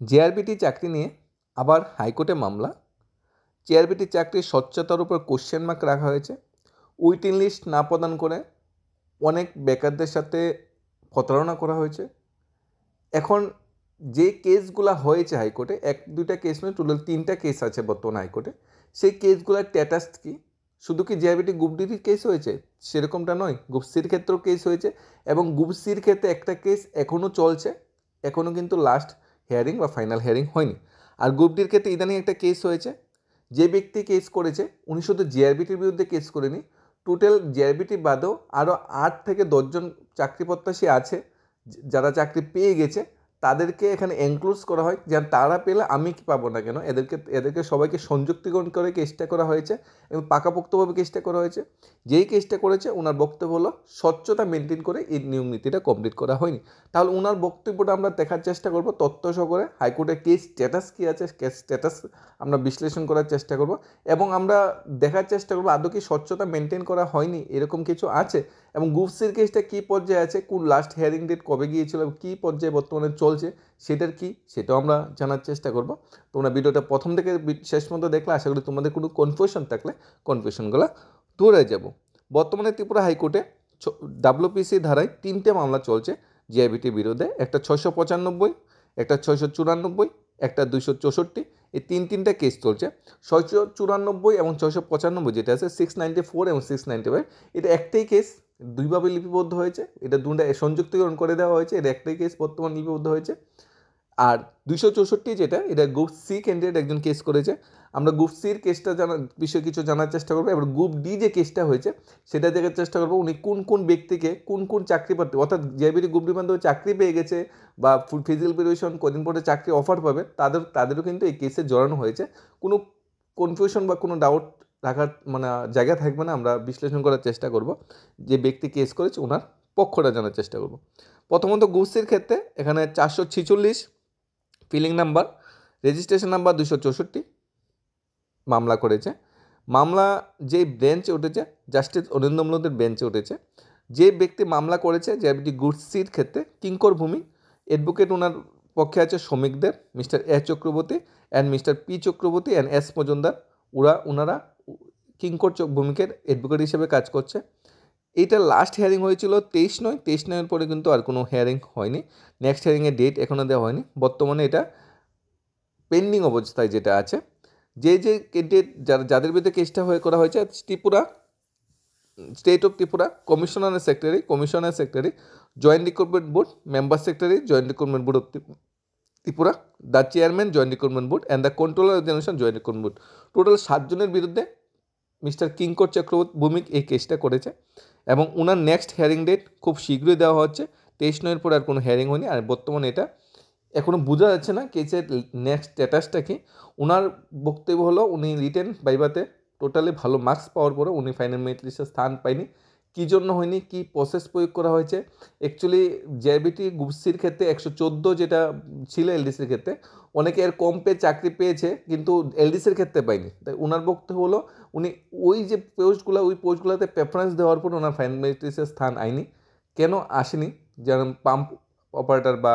JRBT চাকরি নিয়ে আবার হাইকোর্টে মামলা। জেআরবিটি চাকরির স্বচ্ছতার উপর কোশ্চেন মার্ক রাখা হয়েছে। ওয়েটিং লিস্ট না প্রদান করে অনেক বেকারদের সাথে প্রতারণা করা হয়েছে। এখন যে কেসগুলো হয়েছে হাইকোর্টে, এক দুইটা কেস নয়, টোটাল 3টা কেস আছে বর্তমানে হাইকোর্টে। সেই কেসগুলোর স্ট্যাটাস কী? শুধু কি জেআরবিটি গ্রুপ ডির কেস হয়েছে সেরকমটা নয়, গ্রুপ সির ক্ষেত্রেও কেস হয়েছে এবং গ্রুপ সির ক্ষেত্রে একটা কেস এখনও চলছে, এখনও কিন্তু লাস্ট হিয়ারিং বা ফাইনাল হিয়ারিং হয়নি। আর গ্রুপ ডির ক্ষেত্রে ইদানিং একটা কেস হয়েছে। যে ব্যক্তি কেস করেছে উনি শুধু জেআরবিটির বিরুদ্ধে কেস করেনি, টোটাল জেআরবিটি বাদেও আরও 8 থেকে 10 জন চাকরি প্রত্যাশী আছে যারা চাকরি পেয়ে গেছে, তাদেরকে এখানে এনক্লুজ করা হয়। যেন তারা পেলে আমি কি পাবো না কেন, এদেরকে সবাইকে সংযুক্তিকরণ করে কেসটা করা হয়েছে এবং পাকাপোক্তভাবে কেসটা করা হয়েছে। যেই কেসটা করেছে ওনার বক্তব্য হলো স্বচ্ছতা মেনটেন করে এই নিয়ম নীতিটা কমপ্লিট করা হয়নি। তাহলে ওনার বক্তব্যটা আমরা দেখার চেষ্টা করব তথ্য সহকারে। হাইকোর্টের কেস স্ট্যাটাস কী আছে, কেস স্ট্যাটাস আমরা বিশ্লেষণ করার চেষ্টা করব এবং আমরা দেখার চেষ্টা করব আদৌ কি স্বচ্ছতা মেনটেন করা হয়নি এরকম কিছু আছে, এবং গ্রুপ সির কেসটা কী পর্যায়ে আছে, কোন লাস্ট হিয়ারিং ডেট কবে গিয়েছিল এবং কী পর্যায়ে বর্তমানে চলছে সেটার কি, সেটাও আমরা জানার চেষ্টা করব। তোমরা ভিডিওটা প্রথম থেকে শেষ পর্যন্ত দেখলে আশা করি তোমাদের কোনো কনফিউশন থাকলে কনফিউশনগুলো দূর হয়ে যাব। বর্তমানে ত্রিপুরা হাইকোর্টে WPC ধারায় 3টে মামলা চলছে জেআরবিটির বিরুদ্ধে। একটা 695, একটা 694, একটা 264। এই তিনটা কেস চলছে। 694 এবং 695 যেটা আছে 694 এবং 695, এটা একটাই কেস, দুইভাবে লিপিবদ্ধ হয়েছে। এটা দুটা সংযুক্তিকরণ করে দেওয়া হয়েছে, এটা একটাই কেস বর্তমান লিপিবদ্ধ হয়েছে। আর 264 যেটা, এটা গ্রুপ সি ক্যান্ডিডেট একজন কেস করেছে। আমরা গ্রুপ সির কেসটা বিষয়ে কিছু জানার চেষ্টা করবো। এবার গ্রুপ ডি যে কেসটা হয়েছে সেটা দেখার চেষ্টা করবো উনি কোন কোন ব্যক্তিকে কোন চাকরি প্রার্থী, অর্থাৎ জেআরবিটি গ্রুপ ডির মাধ্যমে চাকরি পেয়ে গেছে বা ফিজিক্যাল ভেরিফিকেশন কদিন পরে চাকরি অফার পাবে, তাদেরও কিন্তু এই কেসে জড়ানো হয়েছে। কোনো কনফিউশন বা কোনো ডাউট রাখার জায়গা থাকবে না। আমরা বিশ্লেষণ করার চেষ্টা করব, যে ব্যক্তি কেস করেছে ওনার পক্ষটা জানার চেষ্টা করব। প্রথমত গ্রুপ সির ক্ষেত্রে এখানে 446 ফিলিং নাম্বার, রেজিস্ট্রেশন নাম্বার 264 মামলা করেছে। মামলা যে বেঞ্চে উঠেছে জাস্টিস অরিন্দম লোধের বেঞ্চে উঠেছে। যে ব্যক্তি মামলা করেছে জেআরবিটি গ্রুপ সির ক্ষেত্রে কিঙ্কর ভূমি, অ্যাডভোকেট ওনার পক্ষে আছে শ্রমিক দেব, mister S Chakraborty and mister P Chakraborty and S Majumdar. ওনারা কিঙ্কর ভূমিকের অ্যাডভোকেট হিসেবে কাজ করছে। এইটা লাস্ট হিয়ারিং হয়েছিল 23/9 পরে কিন্তু আর কোনো হিয়ারিং হয়নি। নেক্সট হিয়ারিংয়ের ডেট এখনও দেওয়া হয়নি। বর্তমানে এটা পেন্ডিং অবস্থায় যেটা আছে। যে ক্যান্ডিডেট যাদের বিরুদ্ধে কেসটা করা হয়েছে, Tripura state of Tripura commissioner secretary, joint recruitment board, member secretary, joint recruitment board of Tripura, the chairman joint recruitment board and the controller organisation joint recruitment board. Total 7 জনের বিরুদ্ধে মিস্টার কিঙ্কর চক্রবর্তী ভৌমিক এই কেসটা করেছে এবং ওনার নেক্সট হিয়ারিং ডেট খুব শীঘ্রই দেওয়া হচ্ছে। 23/9 পর আর কোনো হিয়ারিং হয়নি। আর বর্তমানে এটা এখনও বোঝা যাচ্ছে না কেসের নেক্সট স্ট্যাটাসটা কি। ওনার বক্তব্য হলো উনি রিটেন ভাইভাতে টোটালি ভালো মার্কস পাওয়ার পরে উনি ফাইনাল মেরিট লিস্টে স্থান পায়নি। কী জন্য হয়নি, কী প্রসেস প্রয়োগ করা হয়েছে। অ্যাকচুয়ালি জেআরবিটি গ্রুপ সির ক্ষেত্রে 114 যেটা ছিল এলডিসির ক্ষেত্রে, অনেকে এর কম পেয়ে চাকরি পেয়েছে কিন্তু এলডিসির ক্ষেত্রে পায়নি। তাই ওনার বক্তব্য হলো উনি ওই যে পোস্টগুলোতে প্রেফারেন্স দেওয়ার পর ওনার ফাইনাল মেরিট লিস্টে স্থান আয়নি। কেন আসেনি, যেমন পাম্প অপারেটর বা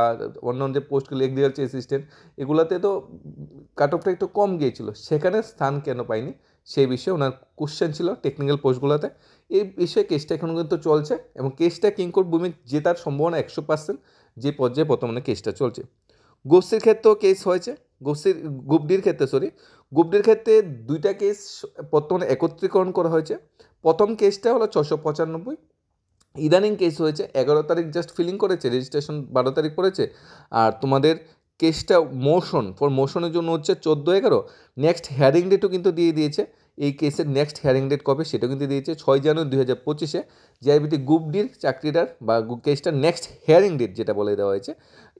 অন্য যে পোস্টগুলো এগ্রিকালচার অ্যাসিস্ট্যান্ট, এগুলোতে তো কাট অফটা একটু কম গিয়েছিল, সেখানে স্থান কেন পায়নি সেই বিষয়ে ওনার কোশ্চেন ছিল টেকনিক্যাল পোস্টগুলোতে। এই বিষয়ে কেসটা এখন কিন্তু চলছে এবং কেসটা কিঙ্কর ভূমি জেতার সম্ভাবনা 100%, যে পর্যায়ে বর্তমানে কেসটা চলছে। গ্রুপ ক্ষেত্রেও কেস হয়েছে, গ্রুপ ডির ক্ষেত্রে 2টা কেস বর্তমানে একত্রীকরণ করা হয়েছে। প্রথম কেসটা হলো 695, ইদানিং কেস হয়েছে 11 তারিখ জাস্ট ফিলিং করেছে, রেজিস্ট্রেশন 12 তারিখ পড়েছে। আর তোমাদের কেসটা মোশনের জন্য হচ্ছে 14/11। নেক্সট হিয়ারিং ডেটও কিন্তু দিয়ে দিয়েছে। এই কেসের নেক্সট হিয়ারিং ডেট কবে সেটাও কিন্তু দিয়েছে 6 জানুয়ারি 2025। জেআরবিটি গ্রুপ ডির চাকরিটার বা কেসটার নেক্সট হিয়ারিং ডেট যেটা বলে দেওয়া হয়েছে।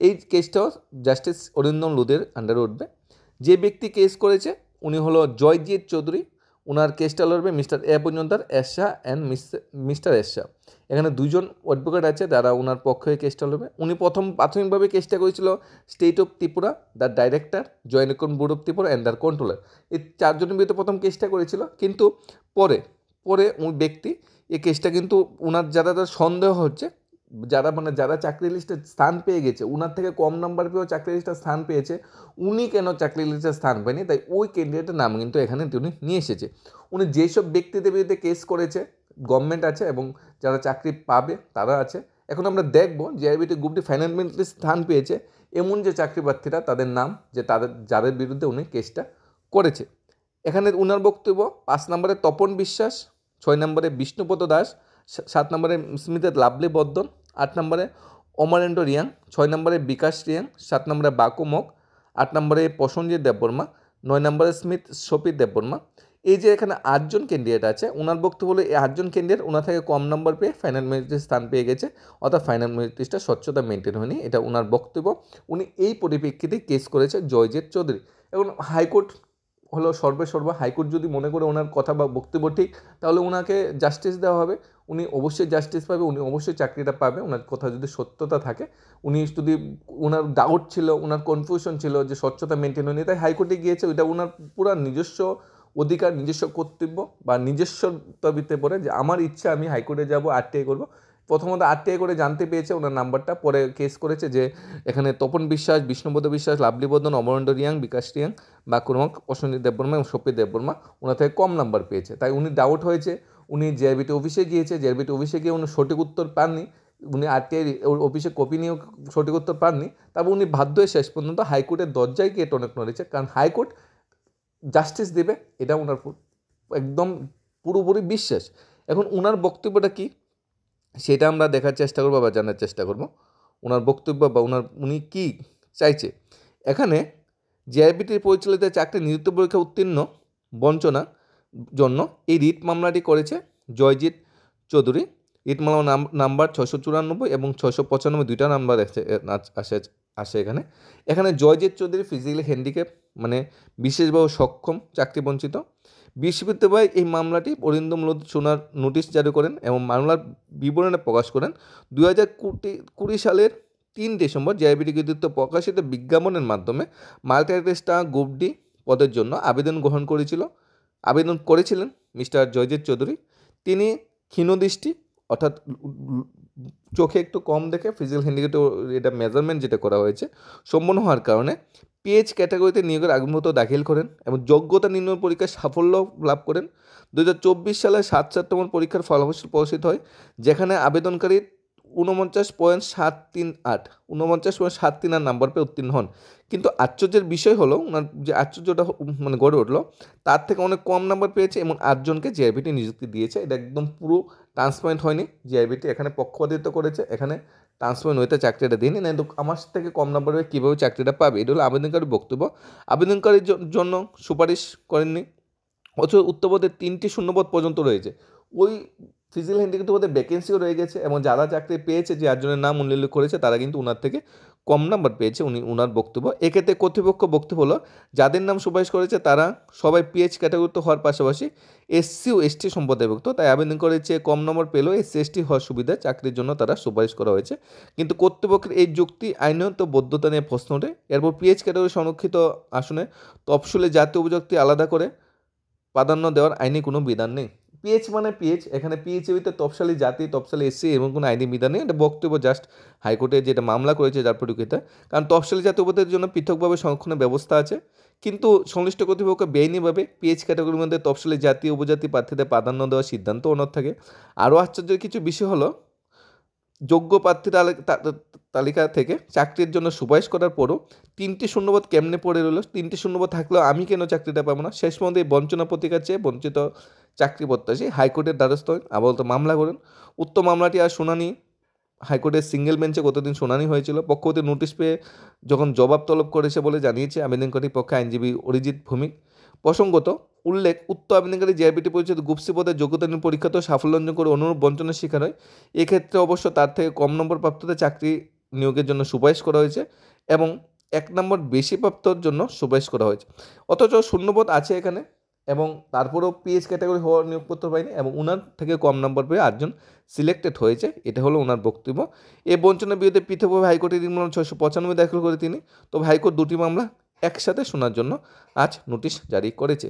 এই কেসটাও জাস্টিস অরিন্দম লোধের আন্ডারে উঠবে। যে ব্যক্তি কেস করেছে উনি হলো জয়জিৎ চৌধুরী। ওনার কেসটা লড়বে mister A Majumdar Ersha and mister Ersha. এখানে 2 জন অ্যাডভোকেট আছে যারা ওনার পক্ষে কেসটা লড়বে। উনি প্রাথমিকভাবে কেসটা করেছিল state of Tripura, the director, joint recruitment board of Tripura and the controller. এই 4 জনের বিরুদ্ধে প্রথম কেসটা করেছিল, কিন্তু পরে ওই ব্যক্তি এই কেসটা কিন্তু ওনার যারা সন্দেহ হচ্ছে যারা চাকরি লিস্টে স্থান পেয়ে গেছে, ওনার থেকে কম নাম্বার পেয়েও চাকরি লিস্টে স্থান পেয়েছে, উনি কেন চাকরি লিস্টে স্থান পায়নি, তাই ওই ক্যান্ডিডেটের নাম কিন্তু এখানে উনি নিয়ে এসেছে। উনি যেসব ব্যক্তিদের বিরুদ্ধে কেস করেছে, গভর্নমেন্ট আছে এবং যারা চাকরি পাবে তারা আছে। এখন আমরা দেখব জিআরবিটি গ্রুপ ডি ফাইনাল মেরিটে স্থান পেয়েছে এমন যে চাকরি প্রার্থীরা, তাদের নাম, যে যাদের বিরুদ্ধে উনি কেসটা করেছে। এখানে উনার বক্তব্য: 5 নম্বরে তপন বিশ্বাস, 6 নম্বরে বিষ্ণুপদ দাস, 7 নম্বরে স্মিতা লাভলি বর্ধন, 8 নম্বরে অমরেন্দ্র রিয়াং, 6 নম্বরে বিকাশ রিয়াং, 7 নম্বরে বাকু মগ, 8 নম্বরে প্রসঞ্জিৎ দেববর্মা, 9 নম্বরে স্মিথ সপিত দেববর্মা। এই যে এখানে 8জন ক্যান্ডিডেট আছে, ওনার বক্তব্য হলো এই 8জন ক্যান্ডিডেট ওনার থেকে কম নম্বর পেয়ে ফাইনাল মেরিট স্থান পেয়ে গেছে, অর্থাৎ ফাইনাল মেরিট লিস্টটা স্বচ্ছতা মেনটেন হয়নি, এটা ওনার বক্তব্য। উনি এই পরিপ্রেক্ষিতে কেস করেছে জয়জিৎ চৌধুরী। এখন হাইকোর্ট হলো সর্বেসর্বা, হাইকোর্ট যদি মনে করে ওনার কথা বা বক্তব্য ঠিক, তাহলে ওনাকে জাস্টিস দেওয়া হবে, উনি অবশ্যই জাস্টিস পাবে, উনি অবশ্যই চাকরিটা পাবে। ওনার কথা যদি সত্যতা থাকে, উনি যদি ওনার ডাউট ছিল, ওনার কনফিউশন ছিল যে স্বচ্ছতা মেনটেন হয়নি, তাই হাইকোর্টে গিয়েছে, ওইটা ওনার পুরো নিজস্ব অধিকার, নিজস্ব কর্তব্য বা নিজস্বতাবিতে পড়ে যে আমার ইচ্ছা আমি হাইকোর্টে যাব, আরটিআই করব। প্রথমত আরটিআই করে জানতে পেয়েছে ওনার নাম্বারটা, পরে কেস করেছে যে এখানে তপন বিশ্বাস, বিষ্ণুপদ বিশ্বাস, লাভলি বর্ধন, অমরেন্দ্র রিয়াং, বিকাশ রিয়াং, বাকুরমক, প্রসেনজিৎ দেববর্মা এবং সপিত দেববর্মা ওনার থেকে কম নাম্বার পেয়েছে। তাই উনি ডাউট হয়েছে, উনি জিআরবিটি অফিসে গিয়েছে, জিআরবিটি অফিসে গিয়ে উনি সঠিক উত্তর পাননি, উনি আরটিআই অফিসে কপি নিয়েও সঠিক উত্তর পাননি। তারপর উনি বাধ্য হয়ে শেষ পর্যন্ত হাইকোর্টের দরজায় গিয়ে টনক নড়েছে, কারণ হাইকোর্ট জাস্টিস দেবে এটা ওনার একদম পুরোপুরি বিশ্বাস। এখন ওনার বক্তব্যটা কি সেটা আমরা দেখার চেষ্টা করবো বা জানার চেষ্টা করব, ওনার বক্তব্য বা উনি কি চাইছে। এখানে জিআরবিটির পরিচালিত চাকরি নিযুক্ত পরীক্ষা উত্তীর্ণ বঞ্চনা জন্য এই রিট মামলাটি করেছে জয়জিৎ চৌধুরী। রিট মামলা নাম্বার 694 এবং 695 দুইটা নাম্বার আসে এখানে জয়জিৎ চৌধুরী ফিজিক্যালি হ্যান্ডিক্যাপ, মানে বিশেষভাবে সক্ষম, চাকরি বঞ্চিত। বিশ্ববিদ্যালয় এই মামলাটি অরিন্দম লোধ শোনার নোটিশ জারি করেন এবং মামলার বিবরণে প্রকাশ করেন। 2020 সালের 3 ডিসেম্বর জিআরবিটি কর্তৃক প্রকাশিত বিজ্ঞাপনের মাধ্যমে মাল্টিটাস্ক গ্রুপ ডি পদের জন্য আবেদন করেছিলেন মিস্টার জয়জিৎ চৌধুরী। তিনি ক্ষীণদৃষ্টি, অর্থাৎ চোখে একটু কম দেখে, ফিজিক্যাল হ্যান্ডিক্যাপে এটা মেজারমেন্ট যেটা করা হয়েছে সম্পন্ন হওয়ার কারণে পিএইচ ক্যাটাগরিতে নিয়োগের আবেদনপত্র দাখিল করেন এবং যোগ্যতা নির্ণয় পরীক্ষায় সাফল্য লাভ করেন। 2024 সালে 7 সেপ্টেম্বর পরীক্ষার ফলাফল প্রকাশিত হয়, যেখানে আবেদনকারী 49.738 নাম্বার পেয়ে উত্তীর্ণ হন। কিন্তু আশ্চর্যের বিষয় হলো, ওনার যে আশ্চর্যটা মানে গড়ে উঠলো, তার থেকে অনেক কম নাম্বার পেয়েছে এমন 8জনকে জিআরবিটি নিযুক্তি দিয়েছে। এটা একদম পুরো ট্রান্সপারেন্ট হয়নি, জিআরবিটি এখানে পক্ষপাতিত্ব করেছে, এখানে ট্রান্সপারেন্ট হইতে চাকরিটা দিইনি, না আমার থেকে কম নাম্বার পেয়ে কীভাবে চাকরিটা পাবে, এটা হলো আবেদনকারীর বক্তব্য। আবেদনকারীর জন্য সুপারিশ করেননি, অথচ উত্তরপদে 3টি শূন্যপদ পর্যন্ত রয়েছে। ওই ফিজিক্যাল হ্যান্ডিক্যাপের মধ্যে ভ্যাকেন্সিও রয়ে গেছে এবং যারা চাকরি পেয়েছে, যে 8জনের নাম উল্লেখ করেছে, তারা কিন্তু ওনার থেকে কম নাম্বার পেয়েছে, ওনার বক্তব্য। এক্ষেত্রে কর্তৃপক্ষ বক্তব্য হলো, যাদের নাম সুপারিশ করেছে তারা সবাই পিএইচ ক্যাটাগরিতে হওয়ার পাশাপাশি এসসি ও এসটি সম্প্রদায়ভুক্ত, তাই আবেদন করে চেয়ে কম নম্বর পেলেও এসসি এসটি হওয়ার সুবিধায় চাকরির জন্য তারা সুপারিশ করা হয়েছে। কিন্তু কর্তৃপক্ষের এই যুক্তি আইনত বৈধতা নিয়ে প্রশ্ন ওঠে। এরপর পিএইচ ক্যাটাগরি সংরক্ষিত আসনে তফসিলে জাতীয় উপজাতি আলাদা করে প্রাধান্য দেওয়ার আইনি কোনো বিধান নেই। পিএইচ মানে পিএইচ, এখানে পিএইচইতে তফসালি জাতি, তফসালি এসসি এবং কোনো আইনি বিধান নেই। এটা বক্তব্য জাস্ট হাইকোর্টে যেটা মামলা করেছে যার পরিপ্রেক্ষিতে, কারণ তফসালি জাতি উপজাতির জন্য পৃথকভাবে সংরক্ষণের ব্যবস্থা আছে, কিন্তু সংশ্লিষ্ট কর্তৃপক্ষ বেআইনিভাবে পিএইচ ক্যাটাগরির মধ্যে তফসালি জাতি উপজাতি প্রার্থীদের প্রাধান্য দেওয়ার সিদ্ধান্ত অনড় থাকে। আরও আশ্চর্যের কিছু বিষয় হলো, যোগ্য প্রার্থী তালিকা থেকে চাকরির জন্য সুপারিশ করার পরও 3টি শূন্যপদ কেমনে পড়ে রইল? 3টি শূন্যপদ থাকলেও আমি কেন চাকরিটা পাবো না? শেষ পর্যন্ত এই বঞ্চনা প্রতিকার চেয়ে বঞ্চিত চাকরি প্রত্যাশী হাইকোর্টের দ্বারস্থ হন, আপাতত মামলা করেন। উক্ত মামলাটি আর শুনানি হাইকোর্টের সিঙ্গেল বেঞ্চে গতদিন শুনানি হয়েছিল। পক্ষপাতী নোটিশ পেয়ে যখন জবাব তলব করেছে বলে জানিয়েছে আবেদনকারী পক্ষে আইনজীবী অরিজিৎ ভৌমিক। প্রসঙ্গত উল্লেখ, উক্ত আবেদনকারী জিআরবিটি পরিচিত গুপসি পদের যোগ্যতা নিয়ে পরীক্ষাতেও সাফল্য অর্জন করে অনুরূপ বঞ্চনার শিকার হয়। এক্ষেত্রে অবশ্য তার থেকে কম নম্বর প্রাপ্তদের চাকরি নিয়োগের জন্য সুপারিশ করা হয়েছে এবং 1 নম্বর বেশি প্রাপ্তর জন্য সুপারিশ করা হয়েছে। অথচ শূন্যপদ আছে এখানে এবং তারপরেও পিএইচ ক্যাটাগরি হওয়ার নিয়োগপত্র পায়নি এবং ওনার থেকে কম নম্বর পেয়ে 8জন সিলেক্টেড হয়েছে। এটা হলো ওনার বক্তব্য। এই বঞ্চনার বিরুদ্ধে পৃথকভাবে হাইকোর্টে রিট মামলা 695 দাখিল করে তিনি। তবে হাইকোর্ট দুটি মামলা একসাথে শোনার জন্য আজ নোটিশ জারি করেছে।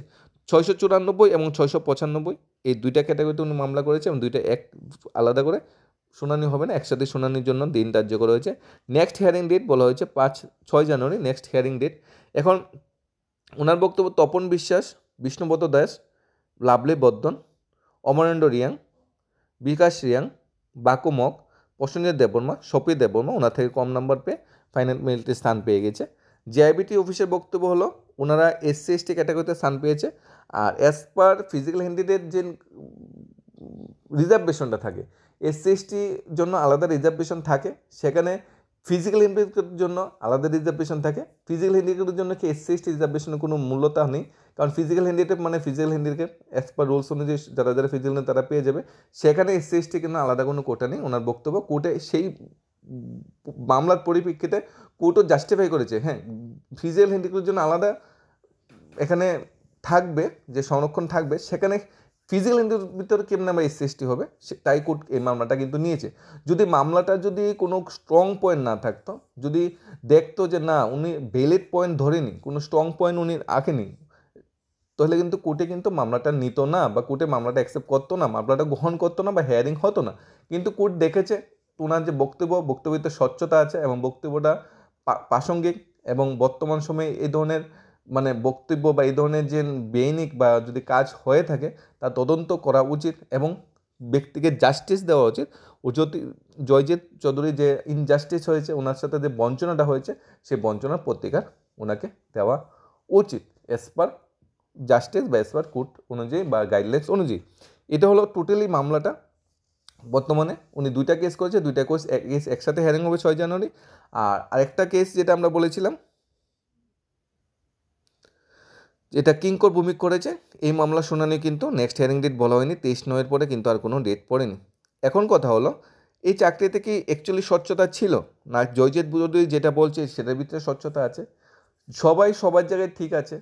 694 এবং 695 এই দুইটা ক্যাটাগরিতে উনি মামলা করেছে এবং দুইটা আলাদা করে শুনানি হবে না, একসাথে শুনানির জন্য দিন ধার্য করা হয়েছে। নেক্সট হিয়ারিং ডেট বলা হয়েছে 6 জানুয়ারি নেক্সট হিয়ারিং ডেট। এখন ওনার বক্তব্য তপন বিশ্বাস, বিষ্ণুপদ দাস, লাভলি বর্ধন, অমরেন্দ্র রিয়াং, বিকাশ রিয়াং, বাকু মক, প্রসেনজিৎ দেববর্মা, সপি দেববর্মা ওনার থেকে কম নাম্বার পেয়ে ফাইনাল মেরিটে স্থান পেয়ে গেছে। জেআইবিটি অফিসের বক্তব্য হলো ওনারা এসসি এসটি ক্যাটাগরিতে স্থান পেয়েছে। আর অ্যাজ পার ফিজিক্যাল হ্যান্ডিদের যে রিজার্ভেশনটা থাকে, এসসি এসটির জন্য আলাদা রিজার্ভেশন থাকে, সেখানে ফিজিক্যাল হ্যান্ডিক্যাপের জন্য আলাদা রিজার্ভেশন থাকে। ফিজিক্যাল হ্যান্ডিক্যাপের জন্য কি এসসি এসটি রিজার্ভেশনের কোনো মূল্যতা নেই, কারণ ফিজিক্যাল হ্যান্ডিক্যাপ মানে physical handicap as per rules অনুযায়ী যারা যারা ফিজিক্যাল তারা পেয়ে যাবে। সেখানে এসসি এসটি কিন্তু আলাদা কোনো কোটা নেই। ওনার বক্তব্য কোর্টে সেই মামলার পরিপ্রেক্ষিতে কোর্টও জাস্টিফাই করেছে, হ্যাঁ ফিজিক্যাল হ্যান্ডিক্যাপের জন্য আলাদা এখানে থাকবে, যে সংরক্ষণ থাকবে, সেখানে ফিজিক্যাল হ্যান্ডিক্যাপের ভিতরে কেমন নাম্বার এসসি এসটি হবে, তাই কোর্ট এই মামলাটা কিন্তু নিয়েছে। যদি মামলাটা যদি কোনো স্ট্রং পয়েন্ট না থাকতো, যদি দেখতো যে না উনি ভ্যালিড পয়েন্ট ধরেনি, কোনো স্ট্রং পয়েন্ট উনি আঁকেনি, তাহলে কিন্তু কোর্টে কিন্তু মামলাটা নিত না, বা কোর্টে মামলাটা অ্যাকসেপ্ট করতো না, মামলাটা গ্রহণ করতো না, বা হিয়ারিং হতো না। কিন্তু কোর্ট দেখেছে ওনার যে বক্তব্যতে স্বচ্ছতা আছে এবং বক্তব্যটা প্রাসঙ্গিক, এবং বর্তমান সময়ে এই ধরনের মানে বক্তব্য বা এই ধরনের যে বেআইনিক বা যদি কাজ হয়ে থাকে তা তদন্ত করা উচিত এবং ব্যক্তিকে জাস্টিস দেওয়া উচিত। ও যদি জয়জিৎ চৌধুরী যে ইনজাস্টিস হয়েছে, ওনার সাথে যে বঞ্চনাটা হয়েছে, সেই বঞ্চনার প্রতিকার ওনাকে দেওয়া উচিত অ্যাজ পার জাস্টিস বা অ্যাজ পার কোর্ট অনুযায়ী বা গাইডলাইন্স অনুযায়ী। এটা হলো টোটালি মামলাটা। বর্তমানে উনি দুইটা কেস করেছে, দুইটা কেস একসাথে হিয়ারিং হবে 6 জানুয়ারি। আর আরেকটা কেস যেটা আমরা বলেছিলাম, যেটা কিঙ্কর ভূমিক করেছে, এই মামলা শুনানি কিন্তু নেক্সট হিয়ারিং ডেট বলা হয়নি, 23/9 পরে কিন্তু আর কোনো ডেট পড়েনি। এখন কথা হলো এই চাকরিতে কি অ্যাকচুয়ালি স্বচ্ছতা ছিল না, জয়জিৎ চৌধুরী যেটা বলছে সেটার ভিতরে স্বচ্ছতা আছে? সবাই সবার জায়গায় ঠিক আছে,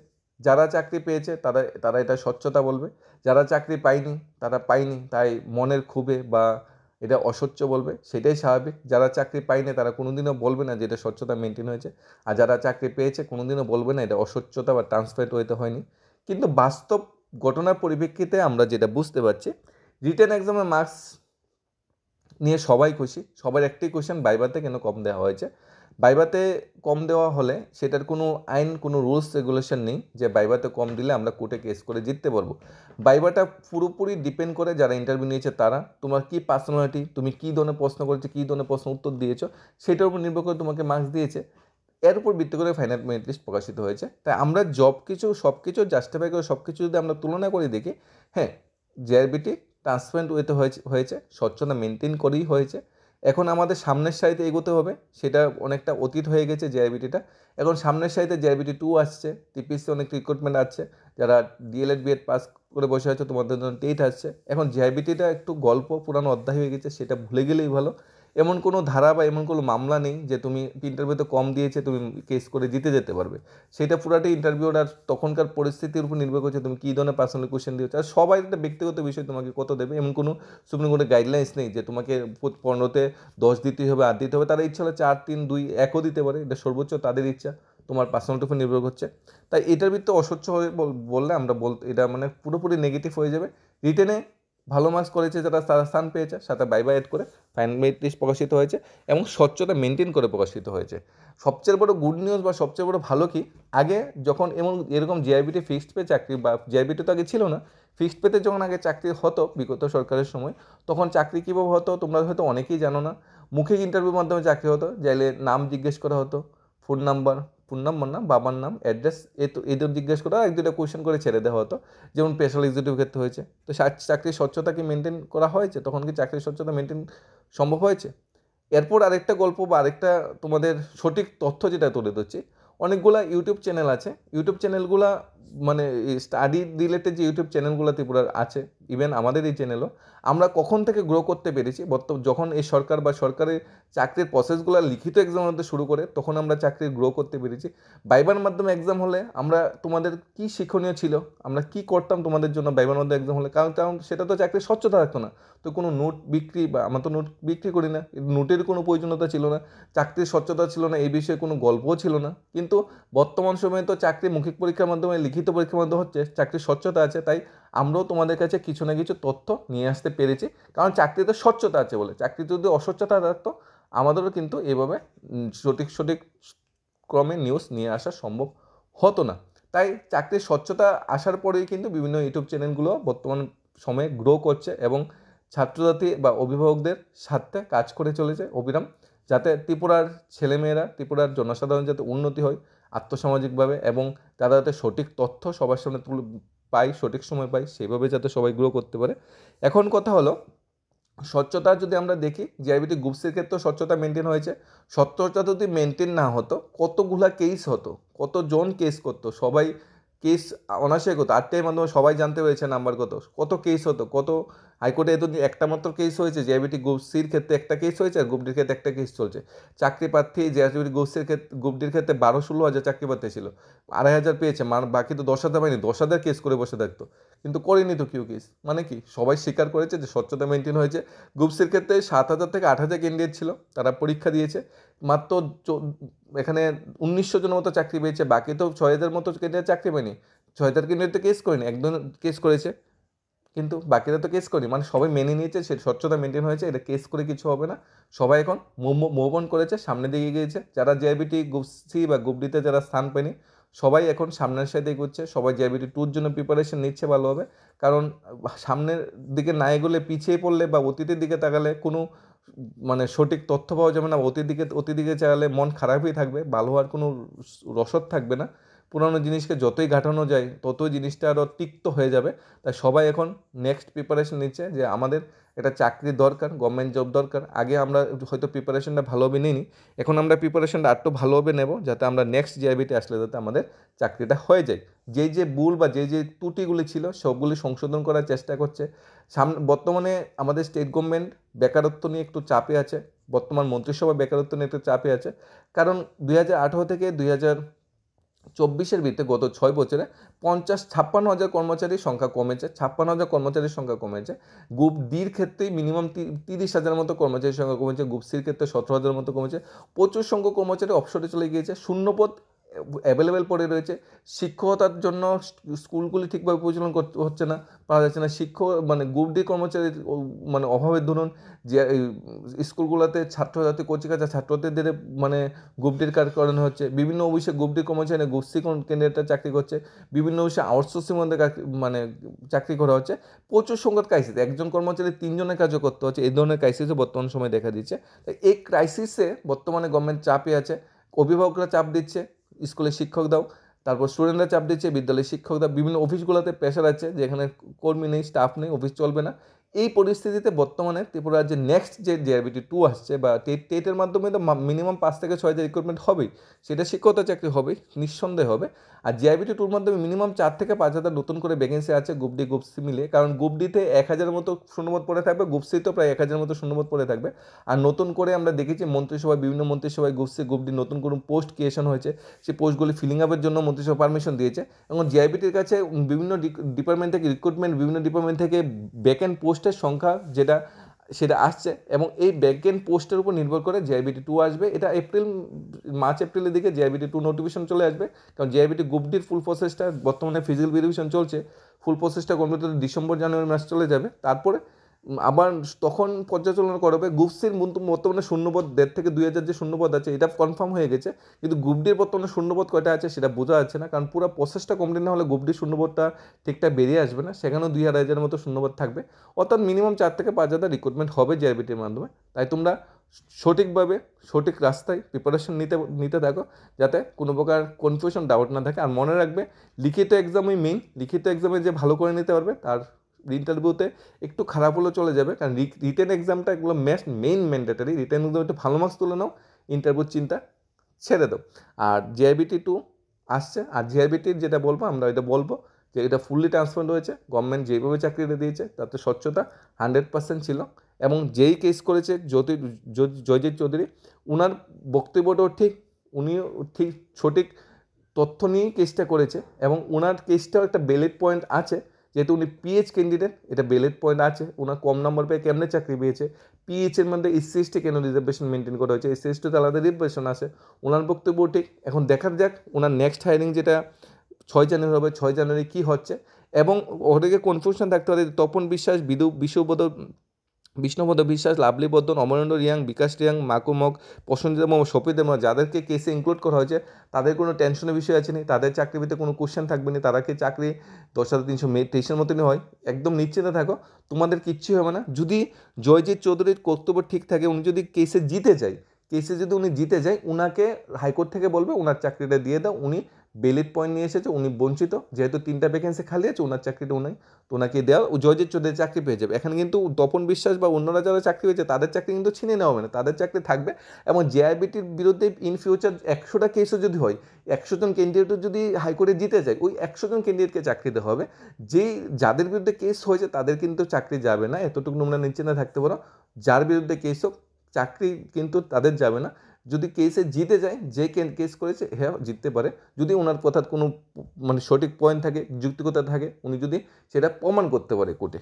যারা চাকরি পেয়েছে তারা তারা এটা স্বচ্ছতা বলবে, যারা চাকরি পায়নি তারা পায়নি তাই মনের ক্ষোভে বা এটা অস্বচ্ছ বলবে, সেটাই স্বাভাবিক। যারা চাকরি পায়নি তারা কোনোদিনও বলবে না যে এটা স্বচ্ছতা মেনটেন হয়েছে, আর যারা চাকরি পেয়েছে কোনোদিনও বলবে না এটা অস্বচ্ছতা বা ট্রান্সপারেন্ট হইতে হয়নি। কিন্তু বাস্তব ঘটনার পরিপ্রেক্ষিতে আমরা যেটা বুঝতে পারছি, রিটেন এক্সামের মার্কস নিয়ে সবাই খুশি। সবার একটাই কোয়েশ্চেন, ভাইভাতে কেন কম দেওয়া হয়েছে? ভাইভাতে কম দেওয়া হলে সেটার কোনো আইন, কোনো রুলস রেগুলেশন নেই যে ভাইভাতে কম দিলে আমরা কোর্টে কেস করে জিততে পারবো। ভাইভাটা পুরোপুরি ডিপেন্ড করে যারা ইন্টারভিউ নিয়েছে তারা, তোমার কী পার্সোনালিটি, তুমি কী ধরনের প্রশ্ন করেছো, কী ধরনের প্রশ্ন উত্তর দিয়েছো, সেটার উপর নির্ভর করে তোমাকে মার্কস দিয়েছে। এর উপর ভিত্তি করে ফাইনাল মেরিট লিস্ট প্রকাশিত হয়েছে। তাই আমরা সব কিছু জাস্টিফাই করে সব কিছু যদি আমরা তুলনা করে দেখি, হ্যাঁ জেআরবিটি ট্রান্সপারেন্ট ওয়েতে হয়েছে, স্বচ্ছতা মেনটেন করেই হয়েছে। এখন আমাদের সামনের সারিতে এগোতে হবে, সেটা অনেকটা অতীত হয়ে গেছে জেআরবিটিটা। এখন সামনের সারিতে জেআরবিটি 2 আসছে, টিপিসি অনেক রিক্রুটমেন্ট আছে, যারা ডিএলএড বিএড পাস করে বসে আছে তোমাদের জন্য টেট আসছে। এখন জেআরবিটিটা একটু গল্প, পুরানো অধ্যায় হয়ে গেছে, সেটা ভুলে গেলেই ভালো। এমন কোনো ধারা বা এমন কোনো মামলা নেই যে তুমি ইন্টারভিউতে কম দিয়েছে তুমি কেস করে জিতে যেতে পারবে। সেটা পুরাটাই ইন্টারভিউর আর তখনকার পরিস্থিতির উপর নির্ভর করছে তুমি কী ধরনের পার্সোনাল কোয়েশ্চেন দিয়েছো। আর সবাই একটা ব্যক্তিগত বিষয়, তোমাকে কত দেবে এমন কোনো সুপ্রিম কোর্টের গাইডলাইন্স নেই যে তোমাকে 15তে 10 দিতেই হবে, 8 দিতে হবে। তারা ইচ্ছা হলে 4, 3, 2, 1ও দিতে পারে, এটা সর্বোচ্চ তাদের ইচ্ছা, তোমার পার্সোনালিটির উপর নির্ভর করছে। তাই এটার ভিতরে অস্বচ্ছ হয়ে বললে আমরা এটা মানে পুরোপুরি নেগেটিভ হয়ে যাবে। রিটেনে ভালো মার্কস করেছে যারা, তারা স্থান পেয়েছে, সাথে বাইবা এড করে ফাইনাল মেরিট লিস্ট প্রকাশিত হয়েছে এবং স্বচ্ছতা মেনটেন করে প্রকাশিত হয়েছে। সবচেয়ে বড় গুড নিউজ বা সবচেয়ে বড় ভালো কি, আগে যখন এরকম জিআরবিটি ফিক্সড পে চাকরি, বা জিআরবিটি তো আগে ছিল না, ফিক্সড পেতে যখন আগে চাকরি হতো বিগত সরকারের সময়, তখন চাকরি কীভাবে হতো তোমরা হয়তো অনেকেই জানো না। মৌখিক ইন্টারভিউর মাধ্যমে চাকরি হতো, যাইলে নাম জিজ্ঞেস করা হতো, ফোন নাম্বার না, বাবার নাম, অ্যাড্রেস, এদের জিজ্ঞেস করা, 1-2টা কোয়েশ্চেন করে ছেড়ে দেওয়া হতো, যেমন স্পেশাল এক্সিকিউটিভ ক্ষেত্রে হয়েছে। তো চাকরির স্বচ্ছতা কি মেনটেন করা হয়েছে? তখন কি চাকরির স্বচ্ছতা মেনটেন সম্ভব হয়েছে? এরপর আরেকটা গল্প বা আরেকটা তোমাদের সঠিক তথ্য যেটা তুলে ধরছি, অনেকগুলা ইউটিউব চ্যানেল আছে, ইউটিউব চ্যানেলগুলা মানে স্টাডি রিলেটেড যে ইউটিউব চ্যানেলগুলো ত্রিপুরার আছে, ইভেন আমাদের এই চ্যানেলও, আমরা কখন থেকে গ্রো করতে পেরেছি, যখন এই সরকার বা সরকারের চাকরির প্রসেসগুলো লিখিত এক্সাম হতে শুরু করে, তখন আমরা চাকরির গ্রো করতে পেরেছি। ভাইবার মাধ্যমে এক্সাম হলে আমরা তোমাদের কি শিক্ষণীয় ছিল, আমরা কি করতাম তোমাদের জন্য ভাইবার মাধ্যমে এক্সাম হলে, কারণ সেটা তো চাকরির স্বচ্ছতা থাকতো না। তো কোনো নোট বিক্রি, বা আমরা তো নোট বিক্রি করি না, নোটের কোনো প্রয়োজনীয়তা ছিল না, চাকরির স্বচ্ছতা ছিল না, এই বিষয়ে কোনো গল্পও ছিল না। কিন্তু বর্তমান সময়ে তো চাকরি মৌখিক পরীক্ষার মাধ্যমে, লিখিত পরীক্ষার মাধ্যমে হচ্ছে, চাকরির স্বচ্ছতা আছে। তাই আমরাও তোমাদের কাছে কিছু না কিছু তথ্য নিয়ে আসতে পেরেছি, কারণ চাকরিতে স্বচ্ছতা আছে বলে। চাকরিতে যদি অস্বচ্ছতা থাকতো আমাদেরও কিন্তু এভাবে সঠিক ক্রমে নিউজ নিয়ে আসা সম্ভব হতো না। তাই চাকরির স্বচ্ছতা আসার পরেই কিন্তু বিভিন্ন ইউটিউব চ্যানেলগুলো বর্তমান সময়ে গ্রো করছে এবং ছাত্রছাত্রী বা অভিভাবকদের স্বার্থে কাজ করে চলেছে অবিরাম, যাতে ত্রিপুরার ছেলেমেয়েরা, ত্রিপুরার জনসাধারণ যাতে উন্নতি হয় আর্থসামাজিকভাবে, এবং তারা যাতে সঠিক তথ্য সবার সামনে পায়, সঠিক সময় পায়, সেইভাবে যাতে সবাই গ্রো করতে পারে। এখন কথা হলো, স্বচ্ছতা যদি আমরা দেখি, জিআইবিটি গ্রুপসের ক্ষেত্রে স্বচ্ছতা মেনটেন হয়েছে। স্বচ্ছতা যদি মেনটেন না হতো কতগুলা কেস হতো, কতজন কেস করতো, সবাই কেস অনায়াসে করতো, আরটিআই মাধ্যমে সবাই জানতে পেরেছে নাম্বার কত কেস হতো, কত হাইকোর্টে এত একটা মাত্র কেস হয়েছে। জিআইবিটি গ্রুপ সির ক্ষেত্রে একটা কেস হয়েছে, আর গ্রুপ ডির ক্ষেত্রে একটা কেস চলছে। চাকরি প্রার্থী জিআইবিটি গ্রুপসের ক্ষেত্রে, গ্রুপ ডির ক্ষেত্রে 12-16 হাজার চাকরি প্রার্থী ছিল, 2,500 পেয়েছে, বাকি তো 10,000 পায়নি, 10,000 কেস করে বসে থাকতো, কিন্তু করেনি তো কেউ কেস। মানে কি, সবাই স্বীকার করেছে যে স্বচ্ছতা মেনটেন হয়েছে। গ্রুপসির ক্ষেত্রে 7,000 থেকে 8,000 ক্যান্ডিডেট ছিল, তারা পরীক্ষা দিয়েছে, মাত্র এখানে 1,900 জনের মতো চাকরি পেয়েছে, বাকি তো 6,000 মতো ক্যান্ডিডেট চাকরি পায়নি। 6,000 ক্যান্ডিডেট তো কেস করেনি, একজন কেস করেছে, কিন্তু বাকিরা তো কেস করেনি। মানে সবাই মেনে নিয়েছে সে স্বচ্ছতা মেনটেন হয়েছে, এটা কেস করে কিছু হবে না। সবাই এখন মুভ অন করেছে, সামনের দিকে গিয়েছে। যারা জিআইবিটি গ্রুপ সি বা গ্রুপ ডিতে যারা স্থান পায়নি, সবাই এখন সামনের সাথে এগোচ্ছে, সবাই জিআইবিটি 2 জন্য প্রিপারেশন নিচ্ছে ভালোভাবে। কারণ সামনের দিকে না এগোলে, পিছিয়ে পড়লে বা অতীতের দিকে তাকালে কোনো মানে সঠিক তথ্য পাওয়া যাবে না। অতীদিকে চাইলে মন খারাপই থাকবে, ভালো হওয়ার কোনো রসদ থাকবে না। পুরানো জিনিসকে যতই ঘাটানো যায় ততই জিনিসটা আরও তিক্ত হয়ে যাবে। তাই সবাই এখন নেক্সট প্রিপারেশন নিচ্ছে যে আমাদের একটা চাকরি দরকার, গভর্নমেন্ট জব দরকার। আগে আমরা হয়তো প্রিপারেশনটা ভালোভাবে নিইনি, এখন আমরা প্রিপারেশনটা আরও ভালোভাবে নেব, যাতে আমরা নেক্সট জিআইবিতে আসলে যাতে আমাদের চাকরিটা হয়ে যায়। যে ভুল বা যে ত্রুটিগুলি ছিল সবগুলি সংশোধন করার চেষ্টা করছে। বর্তমানে আমাদের স্টেট গভর্নমেন্ট বেকারত্ব নিয়ে একটু চাপে আছে, বর্তমান মন্ত্রিসভা বেকারত্ব নিয়ে একটু চাপে আছে। কারণ 2018 থেকে 2024 ভিতরে গত 6 বছরে 56,000 কর্মচারীর সংখ্যা কমেছে, 56,000 কর্মচারীর সংখ্যা কমেছে। গ্রুপ ডির ক্ষেত্রেই মিনিমাম 30,000 মতো কর্মচারীর সংখ্যা কমেছে, গ্রুপ সির ক্ষেত্রে 17,000 মতো কমেছে। প্রচুর সংখ্যক কর্মচারী অবসরে চলে গিয়েছে, শূন্যপদ অ্যাভেলেবেল পড়ে রয়েছে। শিক্ষকতার জন্য স্কুলগুলি ঠিকভাবে পরিচালনা করতে হচ্ছে না, পাওয়া যাচ্ছে না শিক্ষক, মানে গ্রুপ ডি কর্মচারীর মানে অভাবের ধরুন যে স্কুলগুলোতে ছাত্রছাত্রী কচিকাঁচা ছাত্রছাত্রীদের মানে গ্রুপ ডির কাজ করানো হচ্ছে। বিভিন্ন অফিসে গ্রুপ ডি কর্মচারী গ্রুপ সি ক্যান্ডিডেটরা চাকরি করছে, বিভিন্ন অফিসে আউটসোর্সিং মধ্যে মানে চাকরি করা হচ্ছে। প্রচুর সংখ্যক ক্রাইসিস, একজন কর্মচারী 3 জনের কাজও করতে হচ্ছে, এই ধরনের ক্রাইসিসও বর্তমান সময় দেখা দিচ্ছে। তাই এই ক্রাইসিসে বর্তমানে গভর্নমেন্ট চাপে আছে, অভিভাবকরা চাপ দিচ্ছে, স্কুলের শিক্ষক দাও, তারপর স্টুডেন্টরা চাপ দিচ্ছে, বিদ্যালয়ের শিক্ষকরা, বিভিন্ন অফিসগুলোতে প্রেশার আছে যে এখানে কর্মী নেই, স্টাফ নেই, অফিস চলবে না। এই পরিস্থিতিতে বর্তমানে ত্রিপুরার যে নেক্সট যে জিআরবিটি 2 আসছে, বা টেটের মাধ্যমে তো মিনিমাম 5 থেকে 6 হাজার রিক্রুটমেন্ট হবেই, সেটা শিক্ষকতা চাকরি হবেই, নিঃসন্দেহে হবে। আর জিআরবিটি 2-র মাধ্যমে মিনিমাম 4 থেকে 5 হাজার নতুন করে ভ্যাকেন্সি আছে গ্রুপ ডি গ্রুপ সি মিলে। কারণ গ্রুপ ডিতে 1,000 মতো শূন্যপদ পড়ে থাকবে, গ্রুপ সিতেও প্রায় 1,000 মতো শূন্যপদ পড়ে থাকবে। আর নতুন করে আমরা দেখেছি মন্ত্রিসভায়, বিভিন্ন মন্ত্রিসভায় গ্রুপ সি গ্রুপ ডি নতুন কোনো পোস্ট ক্রিয়েশন হয়েছে, সেই পোস্টগুলি ফিলিং আপের জন্য মন্ত্রিসভা পারমিশন দিয়েছে। এবং জিআইবিটির কাছে বিভিন্ন ডিপার্টমেন্ট থেকে রিক্রুটমেন্ট, বিভিন্ন ডিপার্টমেন্ট থেকে ভ্যাকেন্ট পোস্টের সংখ্যা সেটা আসছে, এবং এই ভ্যাকেন্ট পোস্টের উপর নির্ভর করে জিআইবিটি 2 আসবে। এটা মার্চ এপ্রিলের দিকে জিআইবিটি 2 নোটিফিকেশন চলে আসবে। কারণ জিআইবিটি গ্রুপ ডির ফুল প্রসেসটা বর্তমানে ফিজিক্যাল ভেরিফিকেশন চলছে, ফুল প্রসেসটা কমপ্লিট হতে ডিসেম্বর-জানুয়ারি মাস চলে যাবে। তারপরে আবার তখন পর্যালোচনা করবে। গ্রুপ সির বর্তমানে শূন্যপদ 1,500 থেকে 2,000 যে শূন্যপদ আছে এটা কনফার্ম হয়ে গেছে, কিন্তু গ্রুপ ডির বর্তমানে শূন্যপদ কয়টা আছে সেটা বোঝা যাচ্ছে না। কারণ পুরো প্রসেসটা কমপ্লিট না হলে গ্রুপ ডির শূন্যপদটা ঠিকঠাক বেরিয়ে আসবে না, সেখানেও 2,000-2,500 মতো শূন্যপদ থাকবে। অর্থাৎ মিনিমাম 4 থেকে 5 হাজার রিক্রুটমেন্ট হবে জিআরবিটির মাধ্যমে। তাই তোমরা সঠিকভাবে সঠিক রাস্তায় প্রিপারেশন নিতে থাকো, যাতে কোনো প্রকার কনফিউশন ডাউট না থাকে। আর মনে রাখবে, লিখিত এক্সামই মেইন, লিখিত এক্সামে যে ভালো করে নিতে পারবে তার ইন্টারভিউতে একটু খারাপ হলেও চলে যাবে। কারণ রিটেন এক্সামটা এগুলো মেইন ম্যান্ডেটারি, রিটেন এক্সাম একটু ভালো মার্কস তুলে নাও, ইন্টারভিউর চিন্তা ছেড়ে দাও। আর জিআইবিটি 2 আসছে, আর জিআইবিটির যেটা বলবো আমরা এটা বলবো যে এটা ফুললি ট্রান্সপারেন্ট হয়েছে। গভর্নমেন্ট যেভাবে চাকরিটা দিয়েছে তাতে স্বচ্ছতা 100% ছিল। এবং যেই কেস করেছে জয়জিৎ চৌধুরী, ওনার বক্তব্যটাও ঠিক, উনিও ঠিক সঠিক তথ্য নিয়েই কেসটা করেছে। এবং ওনার কেসটাও একটা বেলিড পয়েন্ট আছে, যেহেতু উনি পিএইচ ক্যান্ডিডেট, এটা বেলিড পয়েন্ট আছে। ওনার কম নম্বর পেয়ে কেমনে চাকরি পেয়েছে, পিএইচের মধ্যে এসসি/এসটি কেন রিজার্ভেশন মেনটেন করা হয়েছে, এসসি/এসটিতে আলাদা রিজার্ভেশন আছে, ওনার বক্তব্য ঠিক। এখন দেখা যাক ওনার নেক্সট হায়ারিং যেটা 6 জানুয়ারি হবে, 6 জানুয়ারি কী হচ্ছে। এবং ওদেরকে কনফিউশন থাকতে পারে তপন বিশ্বাস, বিষ্ণুপদ বিশ্বাস, লাভলি বর্ধন, অমরেন্দ্র রিয়াং, বিকাশ রিয়াং, মাকুমক, প্রসেনজিৎ এবং শফিক দেব যাদেরকে কেসে ইনক্লুড করা হয়েছে তাদের কোনো টেনশনের বিষয় আছে না, তাদের চাকরির ভিতরে কোনো কোশ্চেন থাকবে না, তারা কি চাকরি 10,323 মতনই হয়, একদম নিশ্চিন্তে থাকো, তোমাদের কিচ্ছু হবে না। যদি জয়জিৎ চৌধুরীর কর্তব্য ঠিক থাকে, উনি যদি কেসে জিতে যায় উনাকে হাইকোর্ট থেকে বলবে ওনার চাকরিটা দিয়ে দাও, উনি বেলিড পয়েন্ট নিয়ে এসেছে, উনি বঞ্চিত, যেহেতু 3টা ভ্যাকেন্সি খালি আছে ওনার চাকরিটা ওনাকে দেওয়া, জয়জিৎ চৌধুরী চাকরি পেয়ে যাবে। এখানে কিন্তু তপন বিশ্বাস বা অন্যরা যারা চাকরি পেয়েছে তাদের চাকরি কিন্তু ছিনে নেওয়া হবে না, তাদের চাকরি থাকবে। এবং জেআরবিটির বিরুদ্ধে ইন ফিউচার 100টা কেসও যদি হয়, 100 জন ক্যান্ডিডেটও যদি হাইকোর্টে জিতে যায়, ওই 100 জন ক্যান্ডিডেটকে চাকরি দেওয়া হবে। যাদের বিরুদ্ধে কেস হয়েছে তাদের কিন্তু চাকরি যাবে না, এতটুকু তোমরা নিশ্চিন্তে থাকতে পারো। যার বিরুদ্ধে কেস হোক চাকরি কিন্তু তাদের যাবে না। যদি কেসে জিতে যায়, যে কেস করেছে হ্যাঁ জিততে পারে, যদি ওনার কথার কোনো সঠিক পয়েন্ট থাকে, যুক্তিকতা থাকে, উনি যদি সেটা প্রমাণ করতে পারে কোর্টে।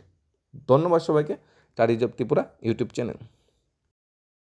ধন্যবাদ সবাইকে। Studies of Tripura YouTube channel.